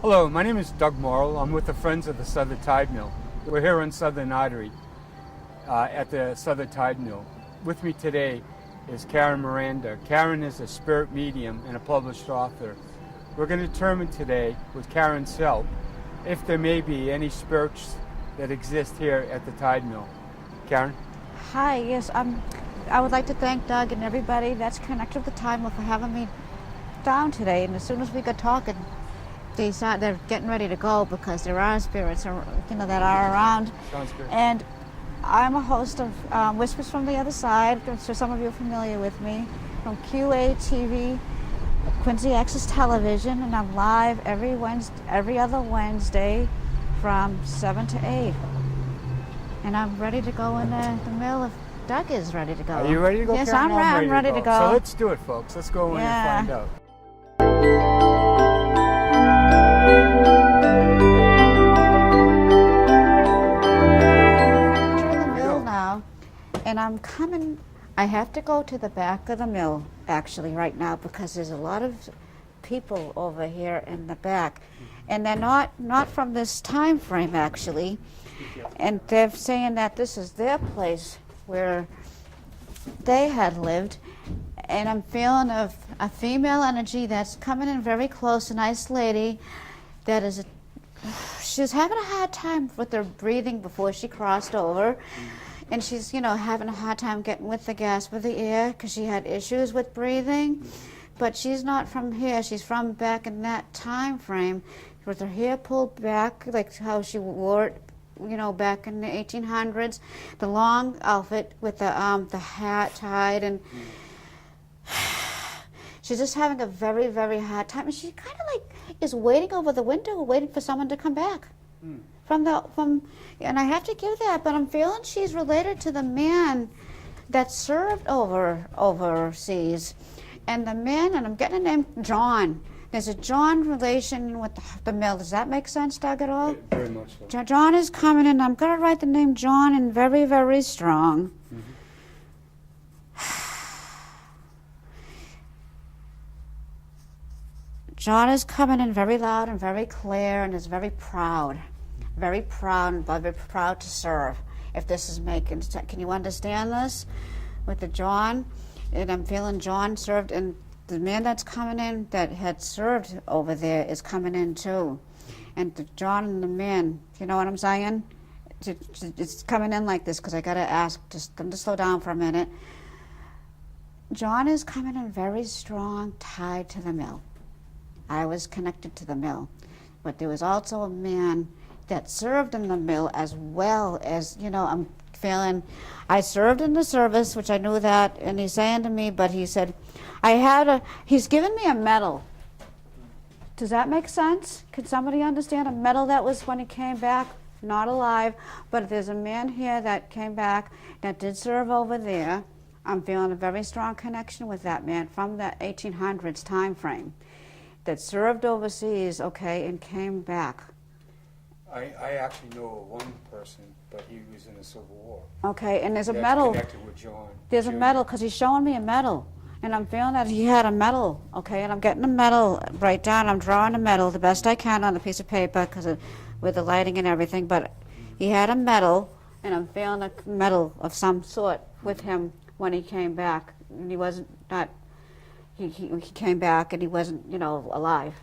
Hello, my name is Doug Morrill. I'm with the Friends of the Southern Tide Mill. We're here on Southern Artery at the Southern Tide Mill. With me today is Karen Miranda. Karen is a spirit medium and a published author. We're going to determine today, with Karen's help, if there may be any spirits that exist here at the Tide Mill. Karen? Hi, yes, I would like to thank Doug and everybody that's connected with the Tide Mill for having me down today. And as soon as we got talking, they're getting ready to go because there are spirits, that are around. Sounds good. And I'm a host of Whispers from the Other Side, so some of you are familiar with me, from QA TV, Quincy Access Television, and I'm live every other Wednesday from 7 to 8. And I'm ready to go in the mill if Doug is ready to go. Are you ready to go, Yes, Karen? I'm ready to go. So let's do it, folks. Let's go in and find out. And I'm coming, I have to go to the back of the mill actually right now because there's a lot of people over here in the back. And they're not from this time frame actually. And they're saying that this is their place where they had lived. And I'm feeling a female energy that's coming in very close, a nice lady that is, she's having a hard time with her breathing before she crossed over. And she's, having a hard time getting with the gasp of the air because she had issues with breathing. But she's not from here. She's from back in that time frame with her hair pulled back, like how she wore it, back in the 1800s. The long outfit with the hat tied. And she's just having a very, very hard time. And she kind of is waiting over the window, waiting for someone to come back. And I have to give that, but I'm feeling she's related to the man that served overseas. And the man, and I'm getting a name, John. There's a John relation with the mill. Does that make sense, Doug, at all? Very much so. John is coming in. I'm going to write the name John in very, very strong. John is coming in very loud and very clear and is very proud. Very proud and very proud to serve. If this is making, can you understand this? With the John, and I'm feeling John served, and the man that's coming in that had served over there is coming in too. And the John and the man, you know what I'm saying? It's coming in like this because I gotta ask, just them to slow down for a minute. John is coming in very strong, tied to the mill. I was connected to the mill, but there was also a man that served in the mill as well as, I'm feeling, I served in the service, which I knew that, and he's saying to me, but he said, he's given me a medal. Does that make sense? Can somebody understand? A medal that was when he came back, not alive, but there's a man here that came back that did serve over there. I'm feeling a very strong connection with that man from the 1800s time frame that served overseas, and came back. I actually know of one person, but he was in the Civil War. Okay, and there's a That's medal. Connected with John. There's a medal because he's showing me a medal, and I'm feeling that he had a medal. And I'm getting a medal right down. I'm drawing a medal the best I can on a piece of paper because with the lighting and everything. But he had a medal, and I'm feeling a medal of some sort with him when he came back. And he wasn't not. He came back and he wasn't alive.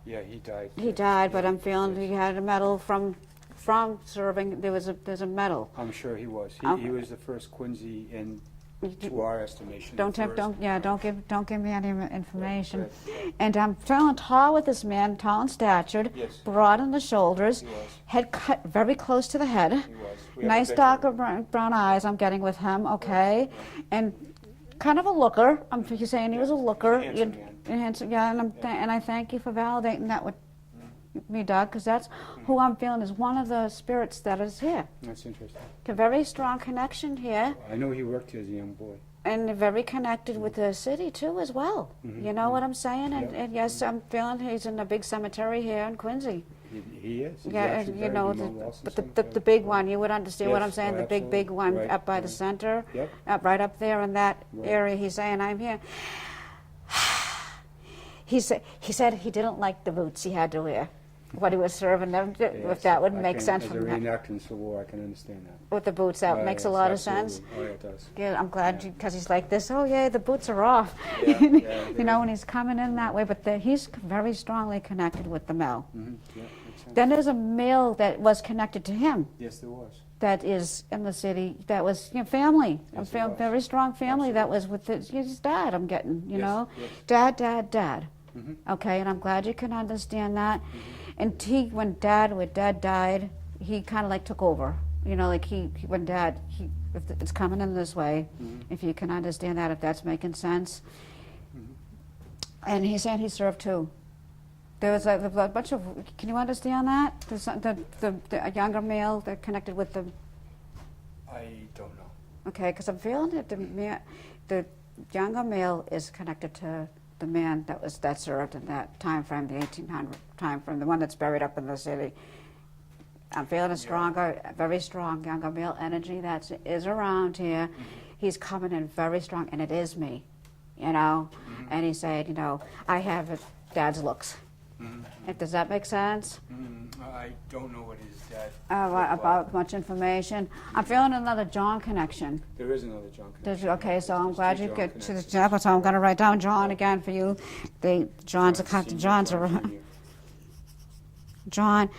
Yeah, he died. He died, but I'm feeling he had a medal from serving. There's a medal. I'm sure he was. He was the first Quincy, and to our estimation. Don't give me any information. Right. And I'm feeling tall with this man, tall and statured, yes. Broad in the shoulders, he was. Head cut very close to the head. He was. Nice dark brown eyes. I'm getting with him, Right. and kind of a looker. He's saying he was a looker. Handsome man. Yeah, and I thank you for validating that with me, Doug, because that's who I'm feeling is one of the spirits that is here. That's interesting. A very strong connection here. I know he worked here as a young boy. And very connected with the city too as well. You know what I'm saying? And yes, I'm feeling he's in a big cemetery here in Quincy. He is. He's Yeah, but the big one, you would understand what I'm saying, the big one right, up by the center, Yep. right up there in that Right. area. He's saying, I'm here. He said he didn't like the boots he had to wear. what he was serving them, if Yes, that would I make can- sense as a from that. reenactor in Civil War, I can understand that. With the boots out, makes a Yes, lot of sense. absolutely. Oh, yeah, it does. Yeah, I'm glad Yeah. because he's like this. Oh yeah, the boots are off. Yeah, yeah, You know, when he's coming in that way, but he's very strongly connected with the mill. Mm-hmm. Yeah, makes sense. Then there's a mill that was connected to him. Yes, there was. That is in the city. That was family, Yes, a it was. very strong family. That Absolutely. was with his dad. I'm getting, you Yes, know, yes. dad. Mm-hmm. Okay, and I'm glad you can understand that. Mm-hmm. And when dad died, he kind of like took over. You know, like when dad, if it's coming in this way, Mm-hmm. if you can understand that, if that's making sense. Mm-hmm. And he said he served too. There was a bunch of. Can you understand that? There's the younger male that connected with the. I don't know. Okay, because I'm feeling that the younger male is connected to the man that served in that time frame, the 1800 time frame, the one that's buried up in the city. I'm feeling a stronger, very strong younger male energy that is around here. Mm-hmm. He's coming in very strong, and it is me, you know. Mm-hmm. And he said, you know, I have Dad's looks. Mm-hmm. Does that make sense? I don't know what his dad. About much information. I'm feeling another John connection. There is another John connection. Okay, so I'm There's glad two you John get to the connections. chapel. So I'm going to write down John again for you. John's John are Senior. John.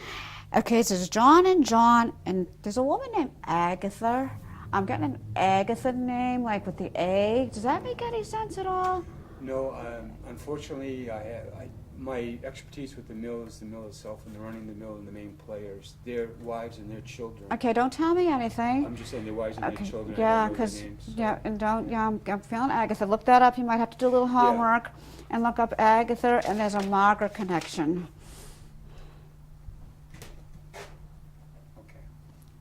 Okay, so there's John, and there's a woman named Agatha. I'm getting an Agatha name, like with the A. Does that make any sense at all? No, unfortunately, my expertise with the mill is the mill itself, and the running the mill and the main players, their wives and their children. Okay, don't tell me anything. I'm just saying their wives and Okay, their children. yeah, I don't know because their names, so. I'm feeling Agatha. Look that up. You might have to do a little homework and look up Agatha. And there's a Margaret connection, Okay.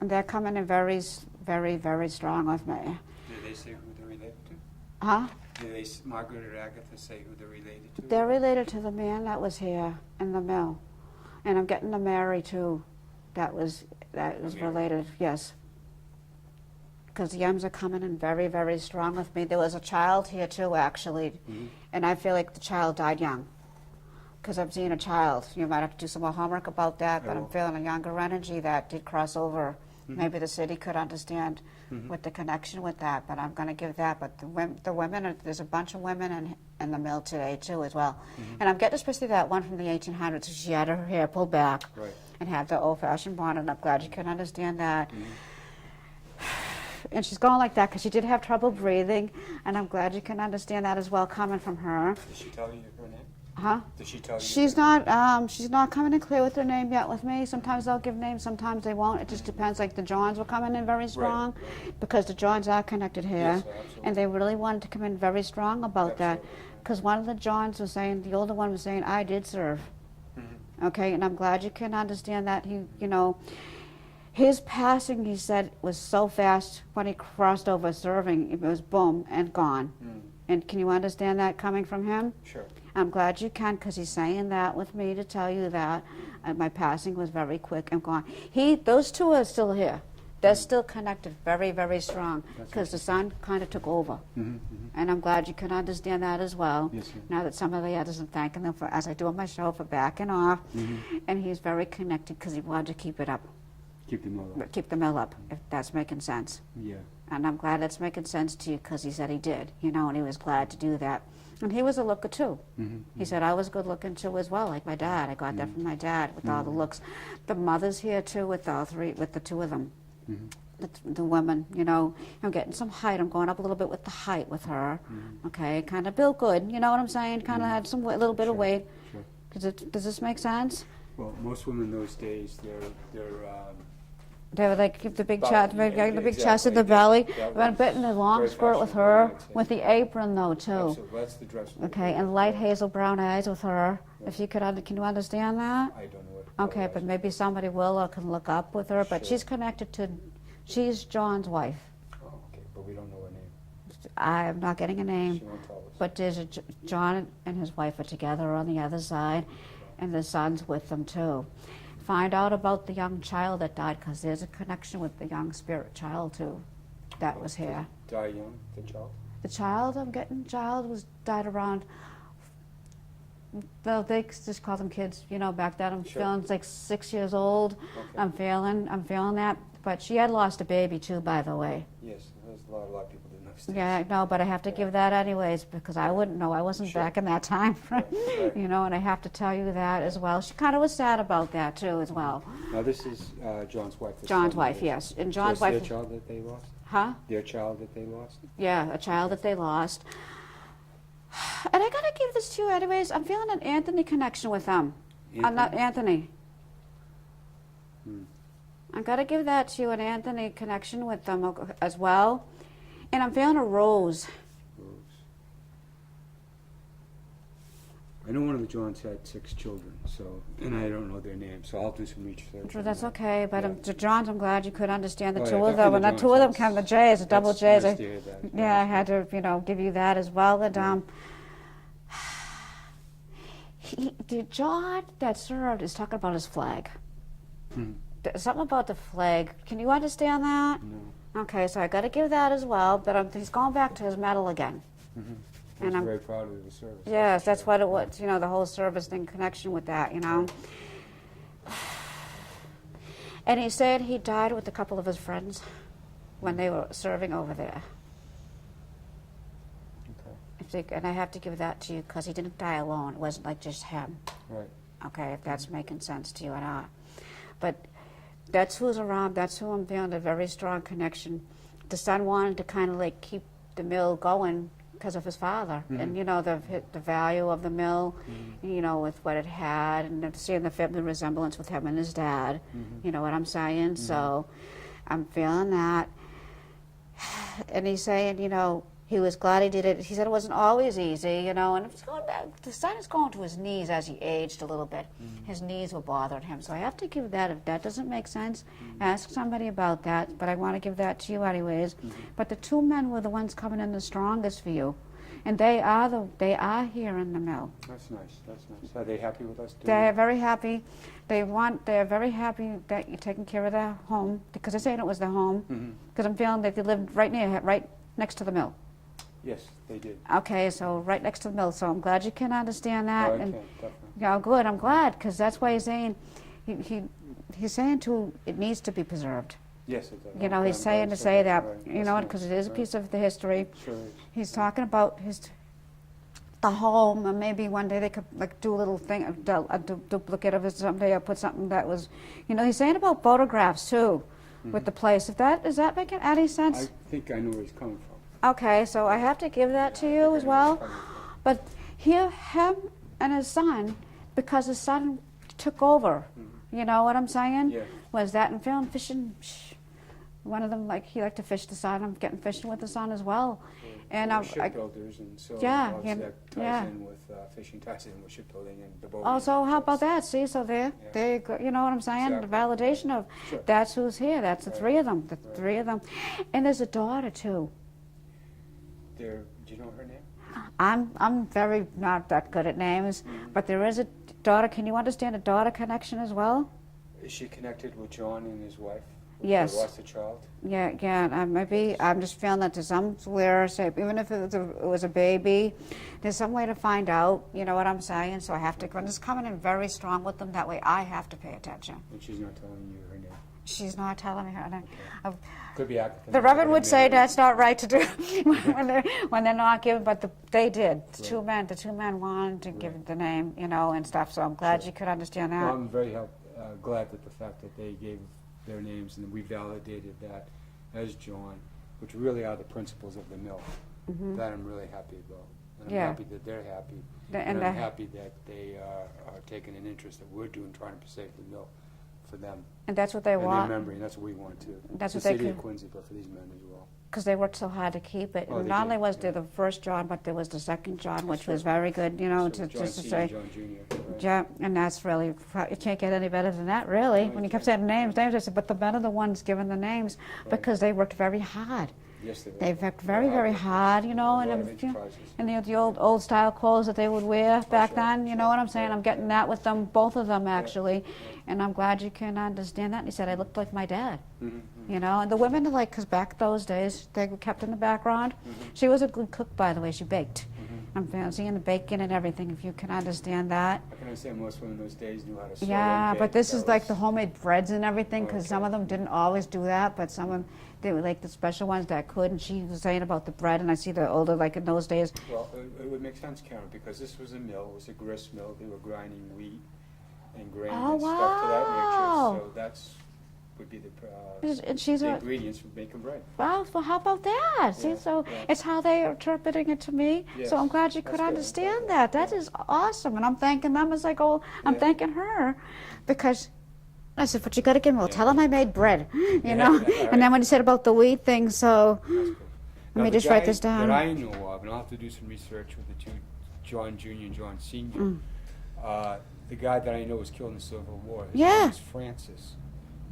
and they're coming in very, very, very strong with me. Did they say who they're related to? Huh? Did Margaret or Agatha say who they're related to? They're related to the man that was here in the mill, and I'm getting to Mary too. That was Mary. related. Yes. Because the M's are coming in very, very strong with me. There was a child here too, actually, and I feel like the child died young. Because I'm seeing a child. You might have to do some more homework about that, but I'm feeling a younger energy that did cross over. Maybe the city could understand with the connection with that, but I'm going to give that. But the women, there's a bunch of women in the mill today too as well. And I'm getting especially that one from the 1800s. She had her hair pulled back and had the old-fashioned bonnet, and I'm glad you can understand that. And she's going like that because she did have trouble breathing, and I'm glad you can understand that as well coming from her. Did she tell you her name? Huh? Did she tell you? She's not coming in clear with her name yet with me. Sometimes they'll give names, sometimes they won't. It just depends. Like the Johns were coming in very strong because the Johns are connected here, Yes, absolutely. and they really wanted to come in very strong about that. Absolutely. Because one of the Johns was saying, the older one was saying, I did serve. Okay, and I'm glad you can understand that. His passing, he said, was so fast when he crossed over serving. It was boom and gone. And can you understand that coming from him? Sure. I'm glad you can, because he's saying that with me to tell you that my passing was very quick and gone. Those two are still here. They're still connected, very, very strong, because the son kind of took over. And I'm glad you can understand that as well. Yes, sir. Now that some of the others are thanking them for, as I do on my show, for backing off. And he's very connected because he wanted to keep it up, Keep the mill up. keep the mill up, if that's making sense. Yeah. And I'm glad that's making sense to you because he said he did, and he was glad to do that. And he was a looker too. He said, I was good looking too as well, like my dad. I got that from my dad with all the looks. The mother's here too with all three, with the two of them. The women, I'm getting some height. I'm going up a little bit with the height with her. Okay, kind of built good, you know what I'm saying? Kind of had some a little bit of weight. Sure. Does this make sense? Well, most women those days, they're They were like the big But- chest, yeah, the big chest and the exactly. belly. That But I'm was betting the long very skirt with fashionable, her, I'd say. with the apron though too. absolutely. That's the dress. Okay, and light hazel brown eyes with her. If you could, can you understand that? I don't know what. Okay, color but eyes maybe somebody will or can look up with her. But Sure. she's connected to, she's John's wife. are. Oh, okay, but we don't know her name. I am not getting a name, She won't tell us. but there's John and his wife are together on the other side, and the son's with them too. Find out about the young child that died, because there's a connection with the young spirit child too, that was here. Die young, the child. The child I'm getting, died around They just call them kids, you know, back then. I'm Sure. feeling like 6 years old. Okay. I'm feeling that. But she had lost a baby too, by the way. Yes, there's a lot of people didn't understand. Yeah, no, but I have to give that anyways because I wouldn't know. I wasn't Sure. back in that time, Right. you know, and I have to tell you that as well. She kind of was sad about that too as well. Now this is John's wife. the John's son, wife, yes. yes. And So John's it's their wife, child that they lost? huh? Their child that they lost? Yeah, a child that they lost. And I gotta give this to you anyways. I'm feeling an Anthony connection with them. Not Anthony. Hmm. I gotta give that to you, an Anthony connection with them as well. And I'm feeling a Rose. Rose. I know one of the Johns had 6 children, so, and I don't know their names, so I'll do some research. So on that's that. okay, but Yeah. the Johns, I'm glad you could understand the Oh, two yeah, of them. definitely And the the two of them Johns. come the J's, the double That's J's. nice to hear that. Yeah, I had to, you know, give you that as well. And the John that served is talking about his flag. Hmm. Something about the flag. Can you understand that? No. Okay, so I got to give that as well. But he's going back to his medal again. Mm-hmm. And I'm very proud of the service. Yes, that's sure. what it was. You know, the whole service thing, connection with that. You know. And he said he died with a couple of his friends when they were serving over there. Okay. And I have to give that to you because he didn't die alone. It wasn't like just him. Right. Okay, if that's making sense to you or not. But that's who's around. That's who I'm feeling a very strong connection. The son wanted to kind of like keep the mill going because of his father, and you know the value of the mill, you know, with what it had, and seeing the family resemblance with him and his dad. You know what I'm saying? So I'm feeling that. And he's saying, you know, he was glad he did it. He said it wasn't always easy, you know, and it's going back. The son is going to his knees as he aged a little bit. His knees were bothering him, so I have to give that. If that doesn't make sense, ask somebody about that. But I want to give that to you anyways. But the 2 men were the ones coming in the strongest for you, and they are here in the mill. That's nice. That's nice. Are they happy with us doing They're it? very happy. They're very happy that you're taking care of their home because they're saying it was their home. Because I'm feeling that they lived right next to the mill. Yes, they did. Okay, so right next to the mill. So I'm glad you can understand that. Oh, And okay, definitely. yeah, good. I'm glad because that's why he's saying he's saying too. It needs to be preserved. Yes, it does. You know, Okay, he's I'm saying glad to you say said that. Right. You That's know, nice. because it is a Right. piece of the history. Sure is. He's talking about the home, and maybe one day they could like do a little thing, a duplicate of it someday, or put something that was, you know, he's saying about photographs too, with the place. Is that making any sense? I think I know where he's coming from. Okay, so I have to give that to you as well. But here, him and his son, because his son took over, you know what I'm saying? Yeah. Was that in film fishing? One of them, like, he liked to fish the son. I'm getting fishing with the son as well. And We're shipbuilders, and so yeah, obviously yeah, that ties yeah. in with fishing, ties in with shipbuilding and the boat. oh, so how about that? See, so there you go. You know what I'm saying? Exactly. The validation of Sure. that's who's here. That's the Right. 3 of them. The Right. 3 of them. And there's a daughter too. Do you know her name? I'm very not that good at names, but there is a daughter. Can you understand a daughter connection as well? Is she connected with John and his wife? Yes. They lost a child? Yeah. Maybe I'm just feeling that there's somewhere, say, even if it was a baby, there's some way to find out. You know what I'm saying? So I have to. I'm just coming in very strong with them. That way, I have to pay attention. And she's not telling you her name? She's not telling me her name. Could be Agatha. The Reverend would say that's not right to do when they're not given, but they did. The two men wanted to give the name, you know, and stuff. So I'm glad you could understand that. Well, I'm very glad that the fact that they gave their names and we validated that as John, which really are the principles of the mill. That I'm really happy about. And I'm Yeah. happy that they're happy. And And I'm happy that they are taking an interest that we're doing, trying to save the mill for them. And that's what they And their want, memory, and that's what we want too. That's the what they city of could- Quincy, but for these men as well. because they worked so hard to keep it. Oh, And they not did, only was yeah. there the first John, but there was the second John, which That's was right. very good, you know, So to John just to Senior, say. John Junior. Right. Yeah, and that's really, you can't get any better than that, really. No, When you you kept can't. saying names, I said, but the men are the ones given the names because they worked very hard. Yes, they were. They worked very, very hard, you know, A lot and of enterprises. and the old style clothes that they would wear back sure, then, you know what I'm saying? I'm getting that with them, both of them actually, and I'm glad you can understand that. And he said I looked like my dad, you know. And the women are like, because back those days they were kept in the background. She was a good cook, by the way. She baked. I'm fancying the bacon and everything, if you can understand that. I can understand most women those days knew how to sew Yeah, and but bake. this That is like was- the homemade breads and everything, because some Okay. of them didn't always do that, but some of them, they were like the special ones that could, and she was saying about the bread, and I see the older, like in those days. Well, it would make sense, Karen, because this was a mill, it was a grist mill, they were grinding wheat and grain Oh, and stuff to that wow. nature, so that's, would be And she's the a, ingredients for making bread. wow, well, how about that? See, Yeah, so yeah. it's how they are interpreting it to me. Yes, So I'm glad you that's could good. understand that. That Yeah. is awesome, and I'm thanking them as I go. I'm Yeah. thanking her, because I said, "But you got to give me. Well, Yeah. tell them I made bread, you Yeah, know." all right. And then when you said about the wheat thing, so That's good. let me Now, the just write guy this down. that I know of, and I'll have to do some research with the two, John Jr. and John Sr. Mm. The guy that I know was killed in the Civil War. His Yeah. name is Francis.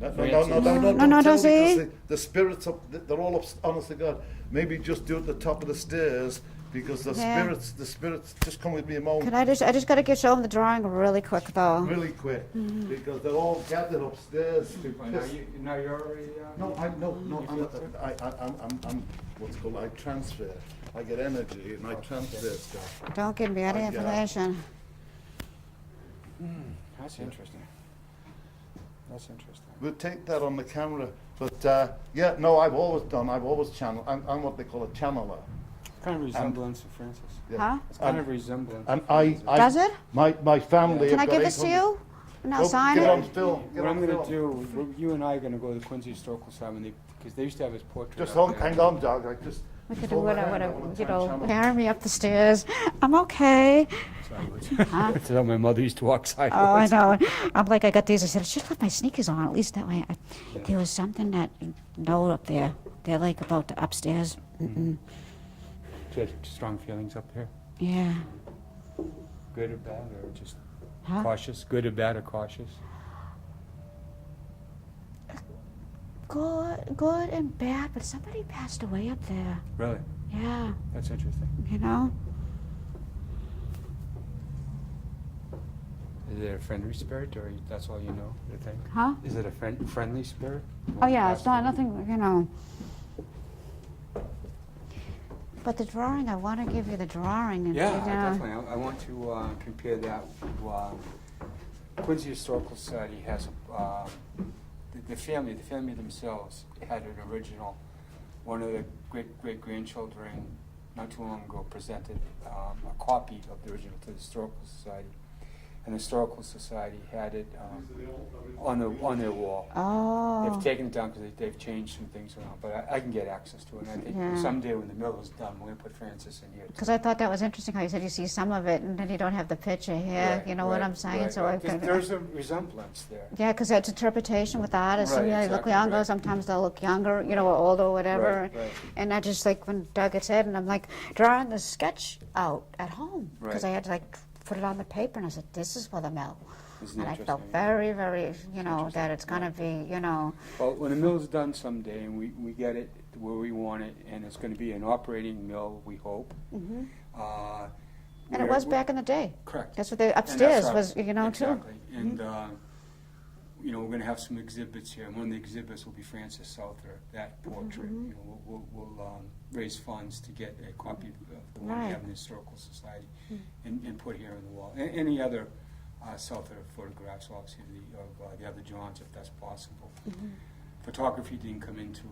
No, Francis. No, don't no, tell see? me, because the spirits up, they're all up, honest to God. Maybe just do it at the top of the stairs, because the Yeah. spirits, just come with me a moment. I just got to show them the drawing really quick, though. Really quick, Mm-hmm. because they're all gathered upstairs. to Well, now, piss. now you're already... No, I'm what's called, I transfer. I get energy and I transfer stuff. Don't give me any I get it. information. That's interesting. That's interesting. We'll take that on the camera. But yeah, no, I've always channeled. I'm what they call a channeler. Kind of resemblance of Francis. Yeah. Huh? It's kind of resemblance. And of I, Francis. I Does it? My family. Can I have got give this to 800 you? No, Nope, sign get it. on film. Get What on I'm going to film. do, you and I are going to go to the Quincy Historical Society, because they used to have his portrait. Just up there. hang on, dog. I just. We could do hold my whatever, hand, I wanna you time know, channel. carry me up the stairs. I'm okay. Sorry, that's how my mother used to walk sideways. Oh, I know. I'm like, I got these. I said, I should put my sneakers on. At least that way. Yeah. There was something that note up there. They're like about the upstairs. Mm-mm. Do you have strong feelings up here? Yeah. Good or bad, or just Huh? cautious? Good or bad, or cautious? Good and bad, but somebody passed away up there. Really? Yeah, That's interesting. you know? Is it a friendly spirit, or that's all you know, you think? Huh? Is it a friendly spirit? Oh, yeah, it's not nothing, you know. But the drawing, I want to give you the drawing. And, Yeah, you know, definitely. I want to compare that to Quincy Historical Society has the family themselves had an original. One of the great grandchildren not too long ago presented a copy of the original to the Historical Society, and the Historical Society had it on their wall. Oh. They've taken it down because they've changed some things around, but I can get access to it. And I think Yeah. someday when the mill is done, we're going to put Francis in here. Because I thought that was interesting how you said you see some of it and then you don't have the picture here. Right, You know what right, I'm saying? right, So right. I could. There's a resemblance there. Yeah, because that's interpretation with artists. Right, Yeah, they look exactly, younger. right. Sometimes they'll look younger, you know, or older, or whatever. Right, right. And I just like when Doug had said, and I'm like drawing the sketch out at home because Right. I had to like put it on the paper, and I said, "This is for the mill." Isn't And I interesting? felt very, very, you know, Interesting, that it's gonna yeah. be, you know, Well, when the mill's done someday, and we get it to where we want it, and it's going to be an operating mill, we hope. and it we're- was back in the day. Correct. That's what they And that's upstairs our- was, you know, too. Exactly. And, you know, we're going to have some exhibits here. And one of the exhibits will be Francis Souther, that portrait. You know, we'll raise funds to get a copy of the one we Right. have in the Historical Society and put here on the wall. Any other Souther photographs, obviously, of the other Johns, if that's possible. Photography didn't come into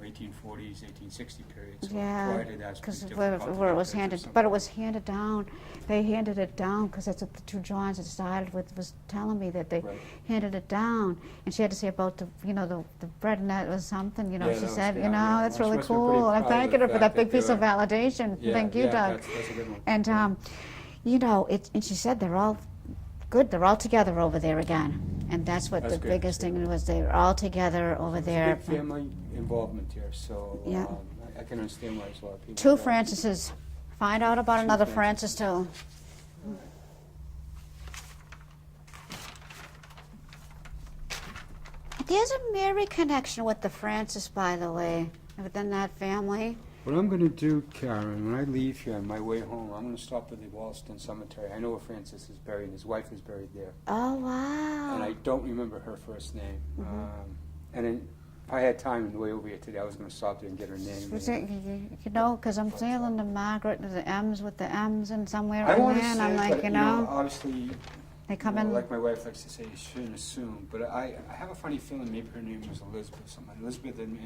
1840s, 1860 period. So Yeah, prior to that, it's because pretty where difficult to it get was pictures handed, of but it something. was handed down. They handed it down because that's what the two Johns had started with. Was telling me that they Right. handed it down, and she had to say about the, you know, the bread, and that was something. You know, Yeah, she that was- said, yeah, you know, yeah. that's Well, she really must have been pretty cool. I'm proud of the thanking her for fact that that big piece they of were- validation. Yeah, Thank you, yeah, Doug. that's a good one. And you know, and she said they're all good. They're all together over there again, and that's what That's the good, biggest that's good. thing was. They were all together over There's a there. big family involvement here, so Yeah. I can understand why there's a lot of people. Two involved. Francises. Find out about Two another Francis. Francis too. There's a Mary connection with the Francis, by the way, within that family. What I'm going to do, Karen, when I leave here on my way home, I'm going to stop at the Wallaston Cemetery. I know where Francis is buried, and his wife is buried there. Oh, wow. And I don't remember her first name. And then If I had time on the way over here today, I was going to stop there and get her name. You know, because I'm feeling the Margaret, the M's with the M's and somewhere I in want there, to and say, I'm like, but, you know, obviously, they come you know, in. like my wife likes to say, you shouldn't assume. But I have a funny feeling maybe her name was Elizabeth. Something Elizabeth and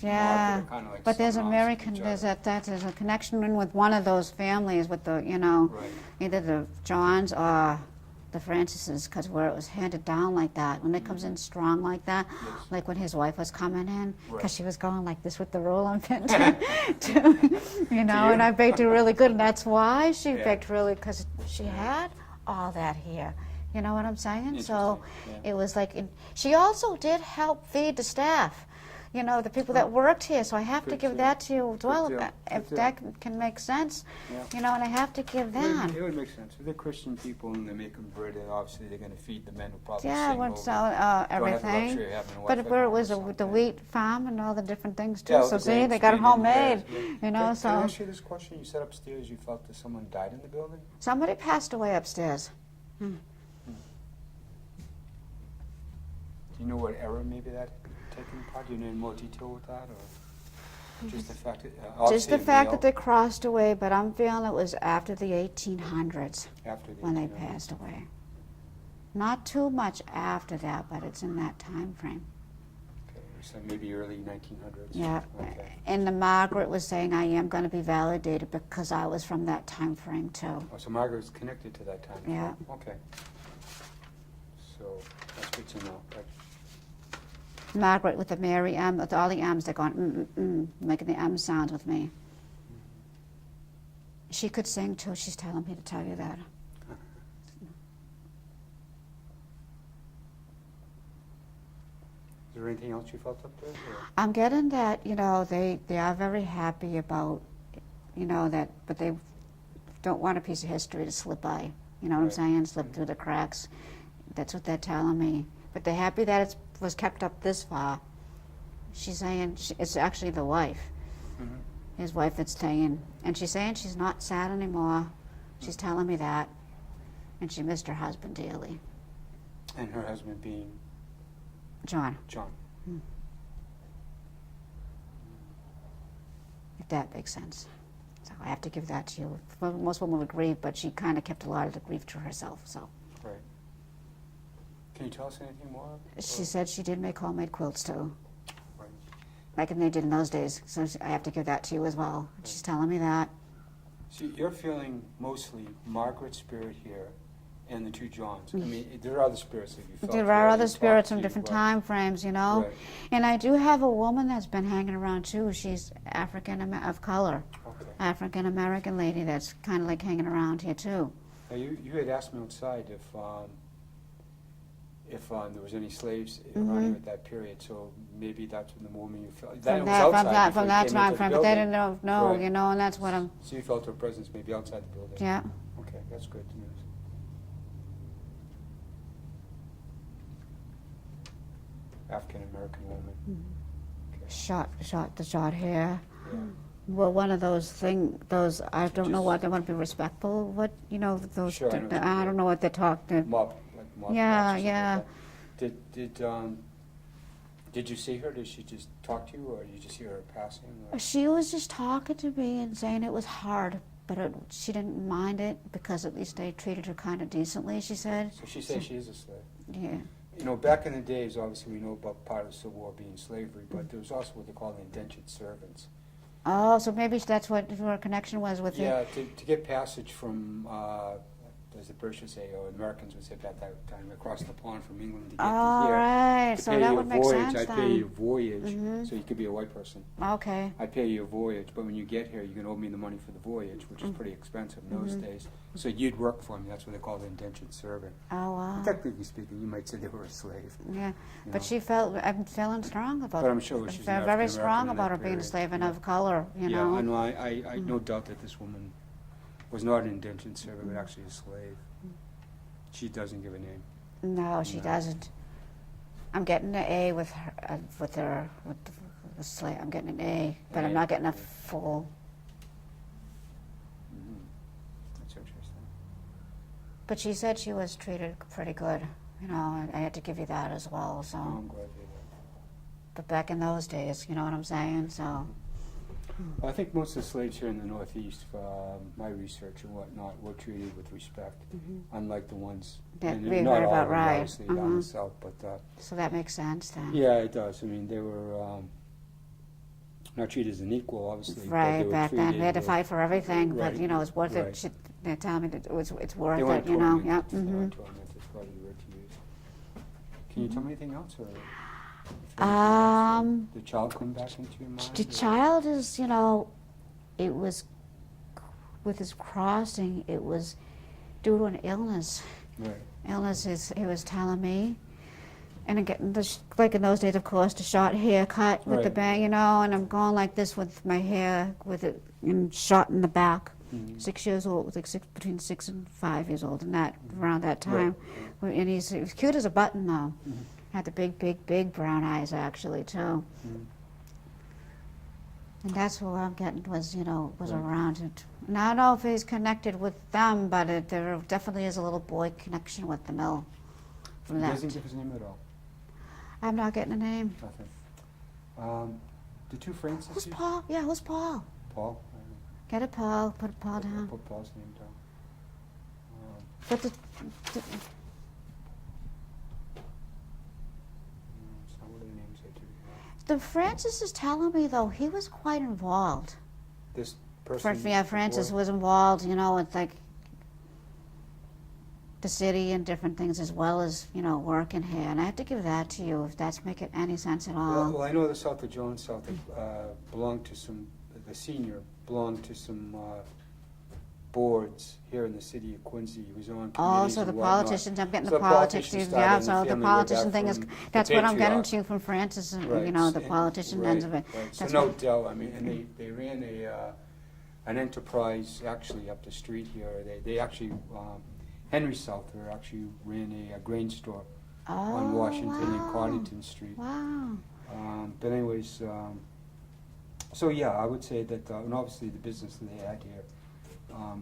Yeah, Margaret are kind of like. but there's some American, opposites to each there's a connection in with one of those families with the, you know, other. Right. either the Johns or the Francises, because where it was handed down like that, when it comes in strong like that, Yes. like when his wife was coming in, because Right. she was going like this with the rolling pin, you know, and I baked her really good, and that's why she Yeah. baked really, because she had all that here. You know what I'm saying? So Interesting, yeah. it was like, she also did help feed the staff, you know, the people that worked here. So I have to Good give deal. that to you as Good well, deal. if Good that can make sense, Yeah. you know, and I have to give that. It would make sense. If they're Christian people and they're making bread, then obviously they're going to feed the men who probably Yeah, sing what's over. everything. Don't have the luxury of having a wife But at where it home or was the something. wheat farm and all the different things too. Yeah, So the see, grain they got it spinning, homemade, yeah. you know. Can I So ask you this question? You said upstairs you felt that someone died in the building? somebody passed away upstairs. Do you know what era maybe that taken part? Do you know in more detail with that, or just the fact that Just obviously the a fact male that they crossed away, but I'm feeling it was after the 1800s after the when they 1800s? passed away. Not too much after that, but it's in that time frame. Okay, so maybe early 1900s. Yeah. Okay. And the Margaret was saying I am going to be validated because I was from that time frame too. Oh, so Margaret's connected to that time. Yeah. Okay. So that's good to know. But Margaret with the Mary M, with all the M's, they're going making the M sounds with me. She could sing too. She's telling me to tell you that. is there anything else you felt up there? Or? I'm getting that, you know, they are very happy about, you know, that, but they don't want a piece of history to slip by. You know what I'm Right. saying? Slip through the cracks. That's what they're telling me. But they're happy that it was kept up this far. She's saying it's actually the wife, his wife that's staying. And she's saying she's not sad anymore. She's telling me that. And she missed her husband dearly, And her husband being John, John. if that makes sense. So I have to give that to you. Well, most women would grieve, but she kind of kept a lot of the grief to herself. So Right. Can you tell us anything more? she said she did make homemade quilts too, Right. like they did in those days. So I have to give that to you as well. She's telling me that. See, you're feeling mostly Margaret's spirit here and the two Johns. I mean, there are other spirits that you felt. There right? are You other talked spirits to, from different right. time frames, you know. Right. And I do have a woman that's been hanging around too. She's African of color, Okay. African American lady that's kind of like hanging around here too. Now, you had asked me outside if there was any slaves around here at that period, so maybe that's when the woman you felt. That was outside From before that you came time into the frame, but they building. didn't know, Right. you know, and that's what I'm. So you felt her presence maybe outside the building. Yeah. Okay, that's good news. African American woman. Okay. The short hair. Yeah. Well, one of those I don't know what they want to be respectful. What you know, those. Sure, I know what you I mean. don't know what they're talking. Mob Yeah, plots or something yeah. like that. Did you see her? Did she just talk to you, or did you just hear her passing? Or? She was just talking to me and saying it was hard, but she didn't mind it because at least they treated her kind of decently. She said. So she says she is a slave. Yeah. You know, back in the days, obviously we know about part of the Civil War being slavery, but there was also what they call indentured servants. Oh, so maybe that's what her connection was with Yeah, it. to get passage from, as the British would say, or Americans would say at that time, across the pond from England to get All to here. right, To so pay that you would a make voyage, sense I pay you a then. voyage, so you could be a white person. Okay. I pay you a voyage, but when you get here, you can owe me the money for the voyage, which is pretty expensive in those days. So you'd work for me. That's what they call the indentured servant. Oh wow. Technically speaking, you might say they were a slave. Yeah, you but know. I'm feeling strong about But it. I'm sure she's an very African-American strong in about that her being a period, slave and yeah. of color, you Yeah, know. I know. I no doubt that this woman was not an indentured servant, but actually a slave. She doesn't give a name. No, she No. doesn't. I'm getting an A with her, with the slave. I'm getting an A, but I'm A, not getting a yeah. full. That's interesting. But she said she was treated pretty good, you know. And I had to give you that as well. So, Oh, I'm glad to hear that. But back in those days, you know what I'm saying? So, I think most of the slaves here in the Northeast, for my research and whatnot, were treated with respect, unlike the ones, That and we not heard all about, of them, right. obviously, down the South, but so that makes sense then. yeah, it does. I mean, they were not treated as an equal, obviously. but Right, they were back then. treated We had to with- fight for everything, but, Right, you know, it's worth right. it. They're telling me that it's worth They weren't it, you know? tormented. Yep. They weren't tormented, is probably the word to use. Can you tell me anything else? Or the child come back into your mind? The child is, you know, it was, with his crossing, it was due to an illness. Right. Illness is, he was telling me. And again, like in those days, of course, the short haircut with the Right. bang, you know, and I'm going like this with my hair, with it shot in the back. 6 years old, like between 6 and 5 years old, and that around that time. And he was cute as a button, though. Had the big brown eyes, actually, too. And that's what I'm getting was, you know, was Right. around it. And I don't know if he's connected with them, but there definitely is a little boy connection with the mill from He that. doesn't give his name at all. I'm not getting a name. Nothing. The two Francis. Who's Paul? Yeah, who's Paul? Paul. Get it, Paul. Put Paul down. Put Paul's name down. But It's not one of the names I do. the Francis is telling me, though, he was quite involved. This person. Yeah, Francis before- was involved, you know, with like the city and different things as well as, you know, working here. And I have to give that to you if that's making any sense at all. Well, I know the South of Jones South belonged to some. The senior belonged to some boards here in the city of Quincy. He was on committees Oh, so the and whatnot. politicians, I'm getting So the politics, politicians yeah, started in so the family way politician back thing is, from that's the what I'm getting patriarch. to you from Francis, and, Right. you know, the And- politician right, ends of it. right. So That's no what- doubt, I mean, and they ran an enterprise actually up the street here. They actually, Henry Souther actually ran a grain store on Washington and wow. Connington Street. Wow. But anyways, so yeah, I would say that, and obviously the business that they had here,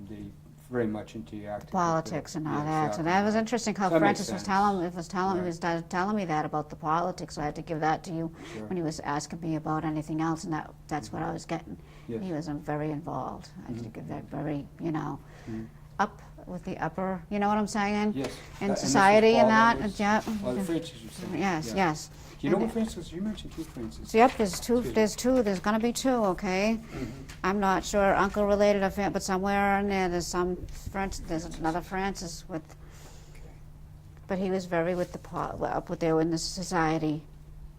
they very much interacted Politics with and all yeah, that. So exactly. that was interesting how That makes Francis was sense. telling Right. telling me that about the politics. So I had to give that to you Sure. when he was asking me about anything else, and that's what I was getting. Yes. He was very involved. I had to give that very, you know, Mhm. up with the upper, you know what I'm saying? Yes. In And this was society and Paul that, was- yeah. Well, Francis was saying. Yes, yeah. yes. Do you know And what Francis? You mentioned two Francis. So, yep, there's two. Two. There's going to be two. Okay. I'm not sure, uncle related or but somewhere in there, there's some French. There's another Francis with. Okay. But he was very with the up with there in the society.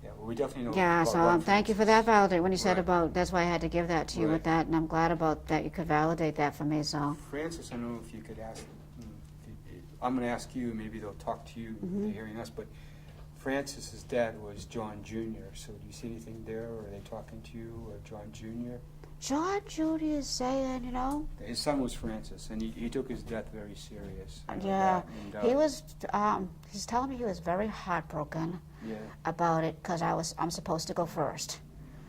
Yeah, well, we definitely know. Yeah. about So one thank you for Francis. that validate when you said Right. about. That's why I had to give that to you with Right. that, and I'm glad about that. You could validate that for me. So. Francis, I don't know if you could ask. I'm going to ask you. Maybe they'll talk to you. Mm-hmm. They're hearing us, but Francis's dad was John Jr. So do you see anything there, or are they talking to you, or John Jr.? John Judy is saying, you know. His son was Francis, and he took his death very serious. You know Yeah. that, and, He was. He's telling me he was very heartbroken Yeah. about it because I'm supposed to go first.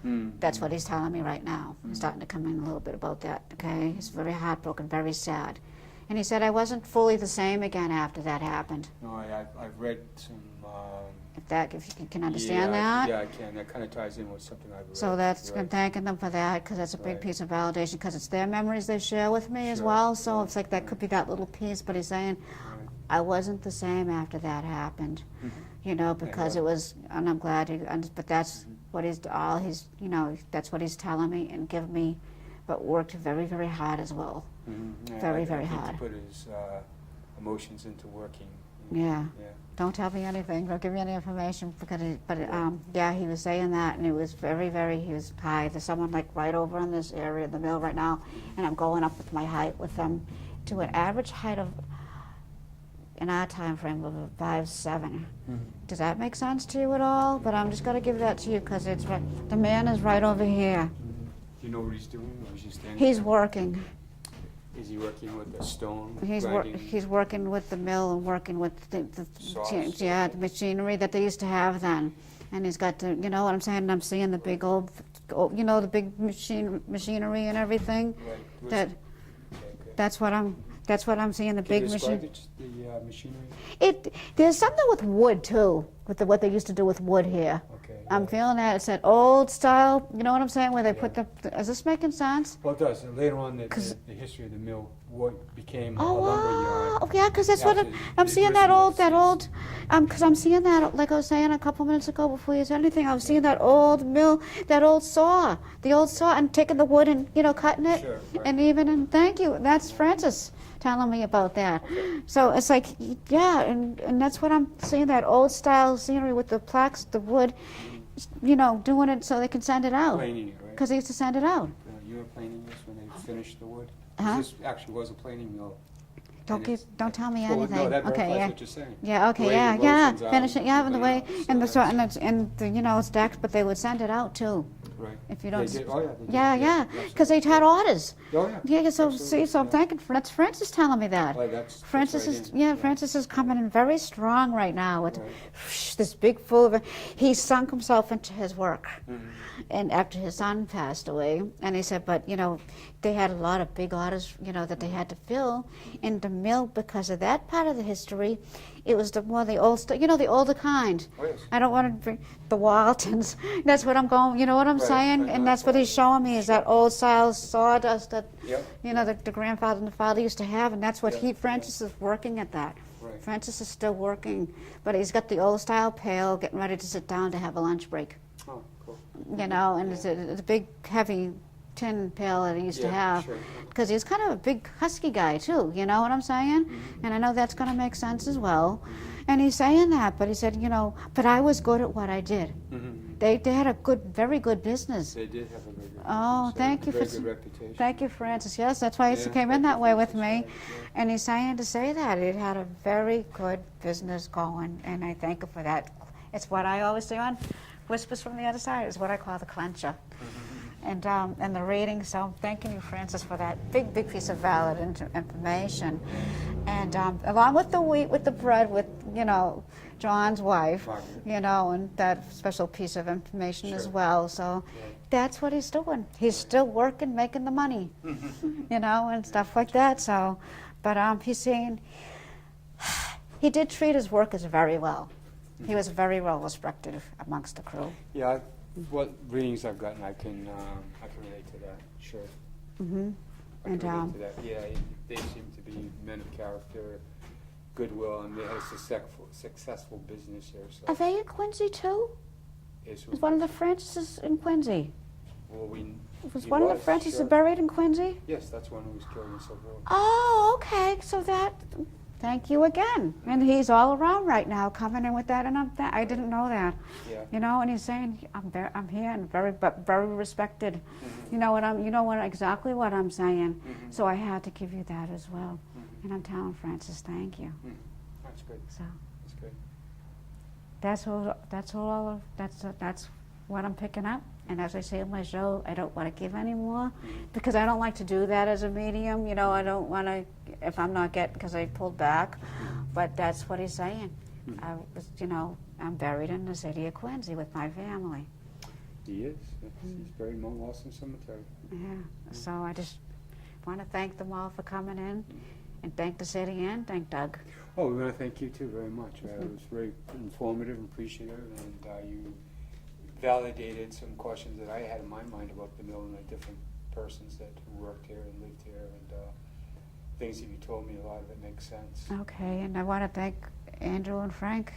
That's what he's telling me right now. He's starting to come in a little bit about that, okay? He's very heartbroken, very sad. And he said, I wasn't fully the same again after that happened. No, I've read some. If you can understand that. Yeah, I can. That kind of ties in with something I've read. So that's right. I'm thanking them for that because that's a big Right. piece of validation because it's their memories they share with me as Sure, well. So right, it's like that could be that little piece, but he's saying, Right. I wasn't the same after that happened. You know, because Yeah. it was, and I'm glad, but that's what you know, that's what he's telling me and giving me, but worked very, very hard as well. Yeah, Very, I very think hard. to put his emotions into working. Yeah. Yeah. Don't tell me anything, don't give me any information, because yeah, he was saying that, and it was very, very, he was high. There's someone like right over in this area of the mill right now, and I'm going up with my height with them to an average height of, in our time frame, of 5'7". Does that make sense to you at all? But I'm just gonna give that to you, because it's right, the man is right over here. Do you know what he's doing, or is he standing? He's working. Is he working with the stone? He's grinding? working with the mill and working with the Saws. yeah, the machinery that they used to have then. And he's got the, you know what I'm saying? And I'm seeing the big old, you know, the big machinery and everything. Right. Where's- That okay, good. that's what I'm seeing, the Can big you describe machine. the machinery? There's something with wood too, with what they used to do with wood here. Okay. I'm feeling that. It's that old style, you know what I'm saying, where they put the, is this making sense? Well, it does. And later on, the history of the mill, what became Oh, a lumber yard. wow. Yeah, because that's what after I'm the seeing that gristmill old, ceased. because I'm seeing that, like I was saying a couple minutes ago before you said anything, I was seeing that old mill, that old saw, the old saw, and taking the wood and, cutting it. Sure, right. And even, and thank you, that's Francis telling me about that. So it's like, yeah, and that's what I'm seeing, that old style scenery with the plaques, the wood, doing it so they can send it out. Planing it, right? Because they used to send it out. You were planing this when they finished the wood? Huh? This actually was a planing mill. Don't tell me Well, anything. no, that Okay, verifies yeah. what you're saying. Yeah, okay, The way yeah, the yeah. motions are, Finish it, yeah, the the way, layout, and the so sort, and the, it's stacked, but they would send it out too. Right. If you don't. They did? Oh, yeah, they did. Yeah, because they had orders. Oh, yeah. Yeah, so Absolutely, see, so I'm yeah. thanking, that's Francis telling me that. Well, that's Francis right is, in. Francis is coming in very strong right now with Right. this big full of, he sunk himself into his work. Mhm. And after his son passed away, and he said, but they had a lot of big orders, that they had to fill in the mill because of that part of the history. It was the old stuff, the older kind. Oh, yes. I don't want to bring the Waltons. That's what I'm going. You know what I'm Right, saying? right, And no, that's what he's showing me is that old style sawdust that Yep. the grandfather and the father used to have, and that's what Yeah, Francis is working at that. Right. Francis is still working, but he's got the old style pail, getting ready to sit down to have a lunch break. Oh, cool. And it's a big, heavy tin pail that he used to Yeah, have. sure. Because he's kind of a big, husky guy, too. You know what I'm saying? Mm-hmm. And I know that's going to make sense as well. And he's saying that, but he said, but I was good at what I did. Mhm. They had a very good business. They did have a very good Oh, reputation, thank you very for good reputation. Thank you, Francis. Yes, that's why he Yeah, came in thank that you, way with Francis, me. right, And he's saying to say that. It had a very good business going, and I thank him for that. It's what I always say on Whispers from the Other Side. It's what I call the clencher. And the reading, so I'm thanking you, Francis, for that big piece of valid information. And along with the wheat, with the bread, with, John's wife, Margaret. and that special piece of information as Sure. well. So that's what he's doing. He's still working, making the money, and stuff like that. So, but he's saying he did treat his workers very well. He was very well respected amongst the crew. Yeah, what readings I've gotten, I can relate to that. Sure. Mm-hmm. I And, can relate to that. Yeah, they seem to be men of character, goodwill, and they had a successful business here. So Are they in Quincy too? Was one of the Francises in Quincy? Well, Was he one of the was, Francises sure. buried in Quincy? Yes, that's one who was killed in Civil War. Oh, okay. So thank you again. And he's all around right now, coming in with that, and I didn't know that. Yeah. And he's saying I'm here and very respected. Mm-hmm. You know exactly what I'm saying. Mhm. So I had to give you that as well. Mhm. And I'm telling Francis, thank you. Mm. That's good. So That's good. that's what I'm picking up. And as I say in my show, I don't want to give any more because I don't like to do that as a medium. I don't want to, if I'm not getting, because I pulled back. But that's what he's saying. I was, I'm buried in the city of Quincy with my family. He is. He's buried in Mount Lawson Cemetery. Yeah. So I just want to thank them all for coming in, and thank the city and thank Doug. Oh, we want to thank you too very much. It was very informative and appreciative, and you validated some questions that I had in my mind about the mill and the different persons that worked here and lived here, and things that you told me, a lot of it makes sense. Okay, and I want to thank Andrew and Frank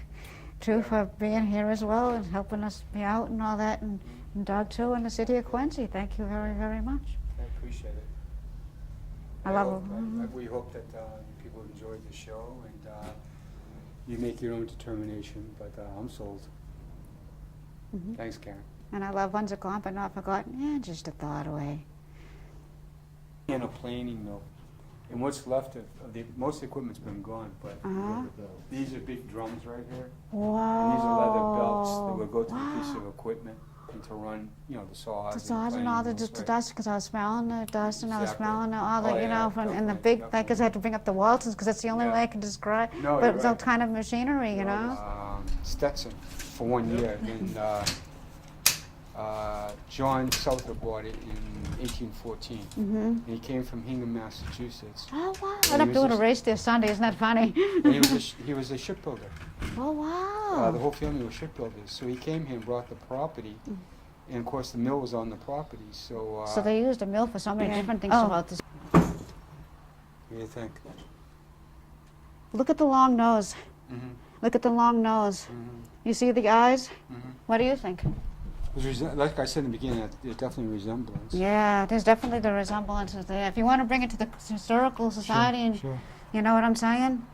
too for being here as well and helping us be out and all that, and Doug too, in the city of Quincy. Thank you very, very much. I appreciate it. I love it. We hope that people enjoyed the show, and you make your own determination, but I'm sold. Mhm. Thanks, Karen. And I love ones that gone but not forgotten. Yeah, just a thought away. And a planing mill. And what's left of most of the equipment's been gone, but Uh-huh. these are big drums right here. Wow. And these are leather belts that would go to the piece of equipment and to run, the saws. The saws and all the dust, because I was smelling the dust and I was Exactly. smelling all the, Oh, yeah, and the definitely, big, definitely. because I had to bring up the Waltons, because that's the only Yeah. way I can describe. No, but you're it was all right. kind of machinery, you know. Stetson for 1 year, and John Souther bought it in 1814. Mm-hmm. And he came from Hingham, Massachusetts. Oh wow! he And I'm was doing a just- race there Sunday. Isn't that funny? And he was a shipbuilder. Oh, wow. The whole family were shipbuilders, so he came here and brought the property, and of course the mill was on the property. So. So they used a mill for so many different things about this. What do you think? Look at the long nose. Mm-hmm. Look at the long nose. Mm-hmm. You see the eyes? Mm-hmm. What do you think? Like I said in the beginning, there's definitely a resemblance. Yeah, there's definitely the resemblances there. If you want to bring it to the historical society, and Sure. you know what I'm saying?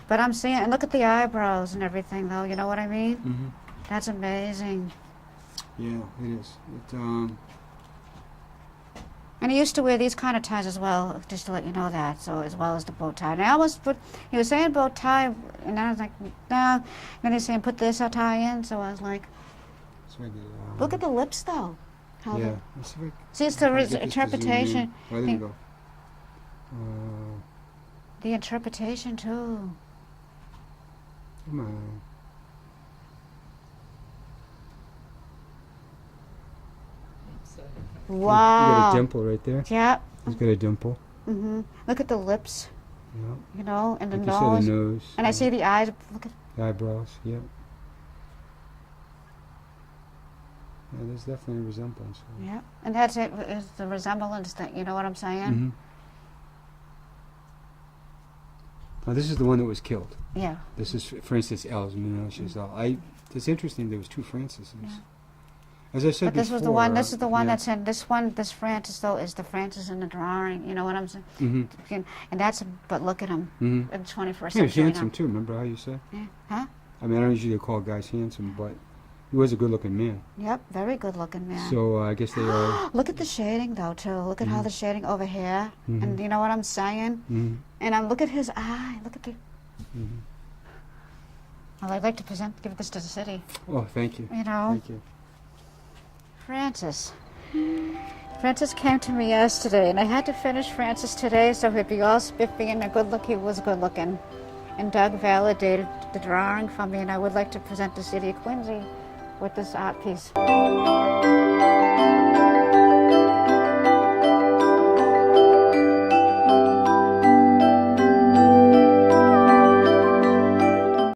But I'm seeing, and look at the eyebrows and everything, though. You know what I mean? Mm-hmm. That's amazing. Yeah, it is. And he used to wear these kind of ties as well, just to let you know that. So as well as the bow tie. And I almost put, he was saying bow tie, and I was like, no. And then he's saying put this tie in. So I was like, look at the lips, though. How yeah. see, it's the interpretation. Oh, there you go. The interpretation too. Come on. Wow. You got a dimple right there. Yeah. He's got a dimple. Mhm. Look at the lips. Yeah. You know, and the Like nose. You said, the nose. And I see the eyes. Look at. The eyebrows. Yep. Yeah, there's definitely a resemblance. Yeah. And that's it. Is the resemblance thing. You know what I'm saying? Mm-hmm. Now this is the one that was killed. Yeah. This is, for instance, El's. It's interesting. There was two Francis's. Yeah. As I said But this before, was the one. This is the one yeah. that's in this one. This Francis though is the Francis in the drawing. You know what I'm saying? Mm-hmm. And that's. But look at him Mm-hmm. in the 21st He was century. handsome now. too. Remember how you said? Yeah. Huh? I mean, I don't usually call guys handsome, but he was a good-looking man. Yep. Very good looking man. So I guess they are. Look at the shading though too. Look at how the shading over here. Mhm. And you know what I'm saying? Mm-hmm. And I'm look at his eye. Look at the. Mm-hmm. Well, I'd like to give this to the city. Oh, thank you. You know, Thank you. Francis. Francis came to me yesterday, and I had to finish Francis today, so he'd be all spiffy and a good look. He was good looking, and Doug validated the drawing for me, and I would like to present the city of Quincy with this art piece.